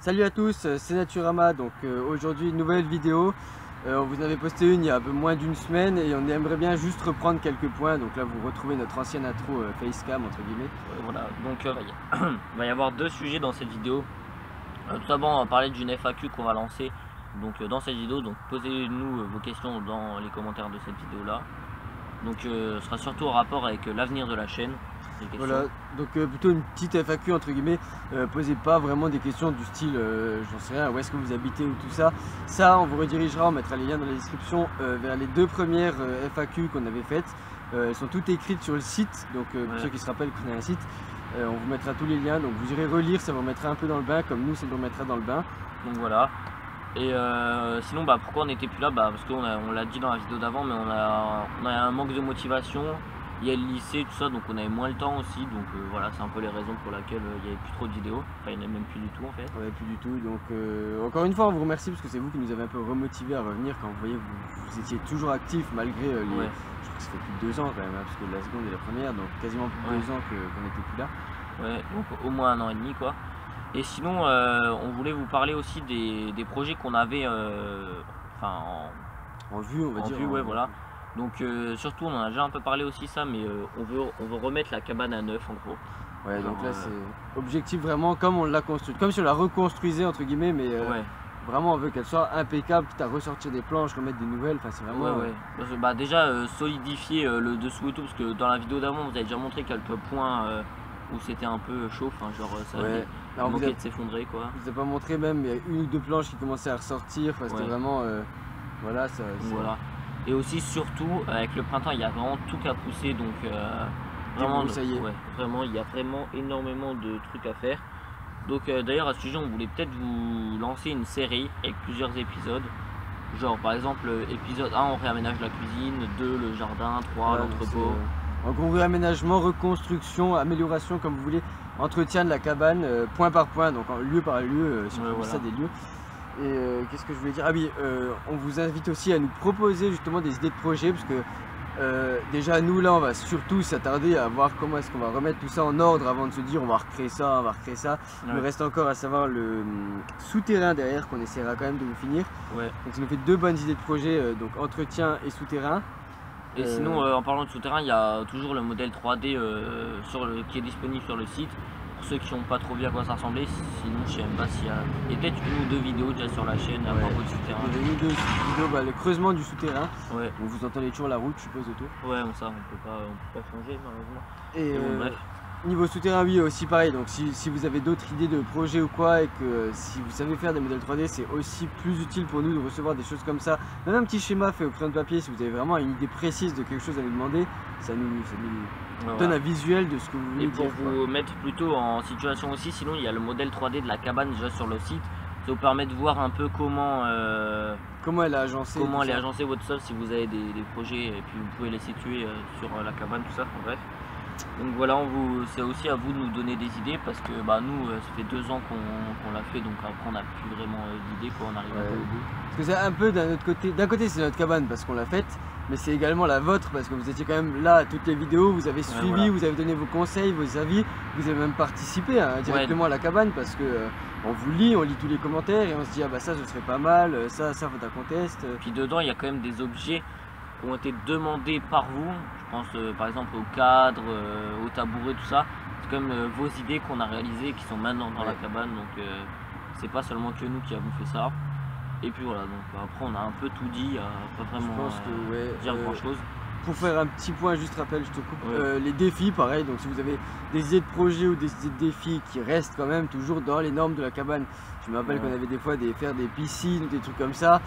Salut à tous, c'est Naturama. Donc aujourd'hui, nouvelle vidéo. On vous en avait posté une il y a un peu moins d'une semaine et on aimerait bien juste reprendre quelques points. Donc là, vous retrouvez notre ancienne intro facecam entre guillemets. Voilà, donc il va y avoir deux sujets dans cette vidéo. Tout d'abord, on va parler d'une FAQ qu'on va lancer donc dans cette vidéo. Donc posez-nous vos questions dans les commentaires de cette vidéo là. Donc ce sera surtout en rapport avec l'avenir de la chaîne. Voilà, donc plutôt une petite FAQ entre guillemets. Posez pas vraiment des questions du style j'en sais rien, où est-ce que vous habitez ou tout ça. Ça, on vous redirigera, on mettra les liens dans la description vers les deux premières FAQ qu'on avait faites. Elles sont toutes écrites sur le site, donc pour ceux qui se rappellent qu'on a un site, on vous mettra tous les liens, donc vous irez relire, ça vous mettra un peu dans le bain, comme nous ça nous mettra dans le bain. Donc voilà. Et sinon, pourquoi on n'était plus là, parce qu'on on l'a dit dans la vidéo d'avant, mais on a un manque de motivation. Il y a le lycée, tout ça, donc on avait moins le temps aussi. Donc voilà, c'est un peu les raisons pour lesquelles il n'y avait plus trop de vidéos. Enfin, il n'y en a même plus du tout en fait. Ouais, plus du tout. Donc encore une fois, on vous remercie parce que c'est vous qui nous avez un peu remotivé à revenir. Quand vous voyez, vous étiez toujours actif malgré les... Ouais. Je crois que ça fait plus de 2 ans quand même, hein, parce que la seconde et la première, donc quasiment plus de 2 ans qu'on n'était plus là. Ouais, donc au moins 1 an et demi quoi. Et sinon, on voulait vous parler aussi des projets qu'on avait en vue, on va dire. Ouais, voilà. Donc surtout, on en a déjà un peu parlé aussi ça, mais on veut remettre la cabane à neuf en gros. Ouais, donc là c'est objectif vraiment comme on l'a construite, comme si on la reconstruisait entre guillemets, mais vraiment on veut qu'elle soit impeccable, quitte à ressortir des planches, remettre des nouvelles, enfin c'est vraiment... Ouais. Déjà solidifier le dessous et tout, parce que dans la vidéo d'avant, vous avez déjà montré quelques points où c'était un peu chaud, enfin genre ça manquait de s'effondrer quoi. Je vous ai pas montré même, il y a une ou deux planches qui commençaient à ressortir, enfin c'était vraiment... voilà, ça... Voilà. Et aussi surtout avec le printemps il y a vraiment tout qu'à pousser, donc vraiment, vraiment il y a vraiment énormément de trucs à faire. Donc d'ailleurs à ce sujet on voulait peut-être vous lancer une série avec plusieurs épisodes. Genre par exemple épisode 1 on réaménage la cuisine, 2 le jardin, 3 l'entrepôt. En gros réaménagement, reconstruction, amélioration comme vous voulez, entretien de la cabane point par point, donc lieu par lieu, si on ça des lieux. Et qu'est-ce que je voulais dire? Ah oui, on vous invite aussi à nous proposer justement des idées de projets, parce que déjà nous là on va surtout s'attarder à voir comment est-ce qu'on va remettre tout ça en ordre avant de se dire on va recréer ça, on va recréer ça. Il nous reste encore à savoir le souterrain derrière qu'on essaiera quand même de vous finir. Donc ça nous fait deux bonnes idées de projet, donc entretien et souterrain. Et sinon en parlant de souterrain, il y a toujours le modèle 3D qui est disponible sur le site. Pour ceux qui n'ont pas trop vu à quoi ça ressemblait, sinon je sais même pas s'il y a peut-être une ou deux vidéos déjà sur la chaîne à propos du souterrain. Il y a une ou deux vidéos, le creusement du souterrain. Vous entendez toujours la route, je suppose, autour. Ouais, bon, ça on peut pas changer malheureusement. Et bon, bref. Niveau souterrain, oui, aussi pareil. Donc si vous avez d'autres idées de projets ou quoi, et que si vous savez faire des modèles 3D, c'est aussi plus utile pour nous de recevoir des choses comme ça. Même un petit schéma fait au crayon de papier, si vous avez vraiment une idée précise de quelque chose à nous demander, ça nous donne un visuel de ce que vous voulez dire. Et pour vous mettre plutôt en situation aussi, sinon il y a le modèle 3D de la cabane déjà sur le site. Ça vous permet de voir un peu comment elle a agencé, votre sol si vous avez des projets, et puis vous pouvez les situer sur la cabane, tout ça, en bref. Donc voilà, c'est aussi à vous de nous donner des idées, parce que nous ça fait 2 ans qu'on l'a fait, donc après on n'a plus vraiment d'idées, on arrive un peu au bout. Parce que c'est un peu d'un côté c'est notre cabane parce qu'on l'a faite, mais c'est également la vôtre parce que vous étiez quand même là à toutes les vidéos, vous avez suivi, vous avez donné vos conseils, vos avis, vous avez même participé directement à la cabane, parce que on vous lit, on lit tous les commentaires et on se dit ah bah ça ce serait pas mal, ça faudra qu'on teste. Puis dedans il y a quand même des objets qui ont été demandés par vous, je pense par exemple au cadre, au tabouret, tout ça. C'est quand même vos idées qu'on a réalisées, qui sont maintenant dans la cabane, donc c'est pas seulement que nous qui avons fait ça. Et puis voilà, donc après on a un peu tout dit, il n'y a pas vraiment dire grand chose. Pour faire un petit point, juste rappel, je te coupe, les défis pareil, donc si vous avez des idées de projets ou des idées de défis qui restent quand même toujours dans les normes de la cabane. Je me rappelle qu'on avait des fois faire des piscines ou des trucs comme ça.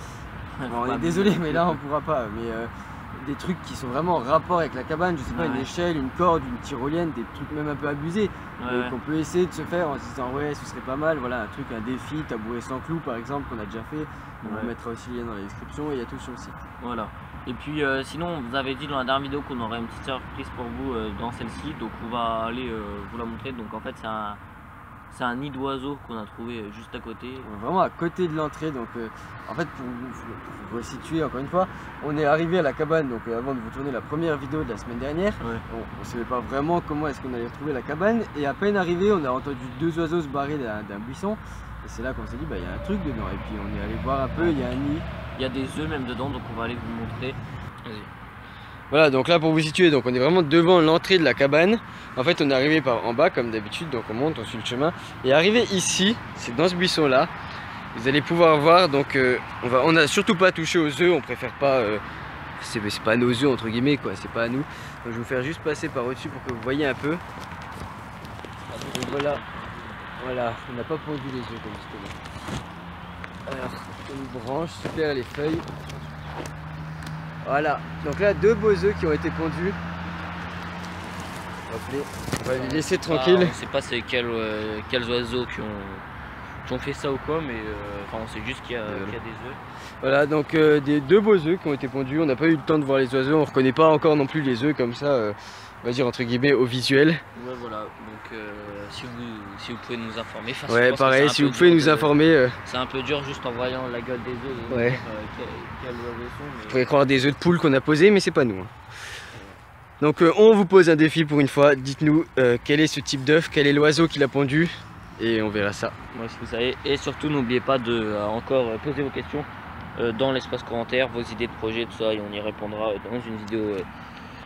Bon, on est désolé mais là on pourra pas, mais des trucs qui sont vraiment en rapport avec la cabane, je sais pas, une échelle, une corde, une tyrolienne, des trucs même un peu abusés, qu'on peut essayer de se faire en se disant ouais ce serait pas mal, voilà, un défi, tabouret sans clous par exemple qu'on a déjà fait, on vous mettra aussi le lien dans la description et il y a tout sur le site. Voilà. Et puis sinon on vous avait dit dans la dernière vidéo qu'on aurait une petite surprise pour vous dans celle-ci, donc on va aller vous la montrer. Donc en fait c'est un nid d'oiseau qu'on a trouvé juste à côté. Vraiment à côté de l'entrée, donc en fait pour vous resituer encore une fois, on est arrivé à la cabane, donc avant de vous tourner la première vidéo de la semaine dernière, on ne savait pas vraiment comment est-ce qu'on allait retrouver la cabane, et à peine arrivé on a entendu 2 oiseaux se barrer d'un buisson, Et c'est là qu'on s'est dit, bah il y a un truc dedans. Et puis on est allé voir un peu, il y a un nid. Il y a des œufs même dedans, donc on va aller vous montrer. Vas-y. Voilà, donc là pour vous situer, donc on est vraiment devant l'entrée de la cabane. En fait on est arrivé par en bas comme d'habitude, donc on monte, on suit le chemin. Et arrivé ici, c'est dans ce buisson là, vous allez pouvoir voir, donc on a surtout pas touché aux œufs, on préfère pas, c'est pas nos œufs entre guillemets quoi, c'est pas à nous. Donc je vais vous faire juste passer par au-dessus pour que vous voyez un peu. Donc voilà, on n'a pas pondu les œufs comme justement. Alors, une branche, super les feuilles. Voilà, donc là 2 beaux œufs qui ont été pondus. On va les laisser tranquilles. On ne sait pas c'est quels oiseaux qui ont fait ça ou quoi, mais on sait juste qu'il y a des œufs. Voilà, donc des 2 beaux œufs qui ont été pondus. On n'a pas eu le temps de voir les oiseaux, on ne reconnaît pas encore non plus les œufs comme ça, on va dire entre guillemets au visuel. Ouais, voilà, donc si vous pouvez nous informer. Ouais, pareil, si vous pouvez nous informer. C'est un peu dur juste en voyant la gueule des œufs de ouais. Quels oiseaux sont. Mais... Vous pourriez croire des œufs de poule qu'on a posés, mais c'est pas nous. Hein. Donc on vous pose un défi pour une fois. Dites-nous quel est ce type d'œuf, quel est l'oiseau qui l'a pondu, et on verra ça. Moi, si vous savez. Et surtout, n'oubliez pas de encore poser vos questions dans l'espace commentaire, vos idées de projet, tout ça, et on y répondra dans une vidéo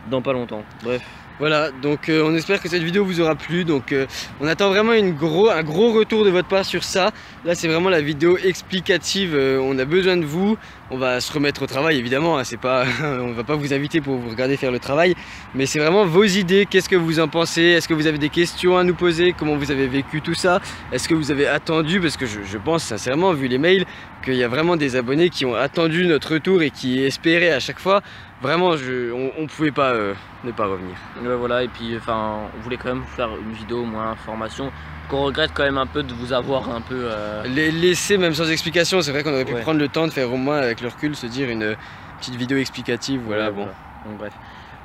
dans pas longtemps. Bref. Voilà, donc on espère que cette vidéo vous aura plu. Donc on attend vraiment un gros retour de votre part sur ça. Là c'est vraiment la vidéo explicative, on a besoin de vous. On va se remettre au travail évidemment, hein, c'est pas, on va pas vous inviter pour vous regarder faire le travail. Mais c'est vraiment vos idées, qu'est-ce que vous en pensez? Est-ce que vous avez des questions à nous poser? Comment vous avez vécu tout ça? Est-ce que vous avez attendu? Parce que je pense sincèrement, vu les mails, qu'il y a vraiment des abonnés qui ont attendu notre retour et qui espéraient à chaque fois. Vraiment, on pouvait pas ne pas revenir. Ouais, voilà, et puis on voulait quand même vous faire une vidéo moins information. Qu'on regrette quand même un peu de vous avoir un peu... Les laisser même sans explication, c'est vrai qu'on aurait pu prendre le temps de faire au moins avec le recul, se dire une petite vidéo explicative, voilà, bon. Donc bref.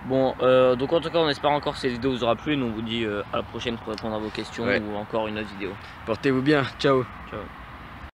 Bon, donc en tout cas on espère encore que cette vidéo vous aura plu, nous on vous dit à la prochaine pour répondre à vos questions ou encore une autre vidéo. Portez-vous bien, ciao. Ciao.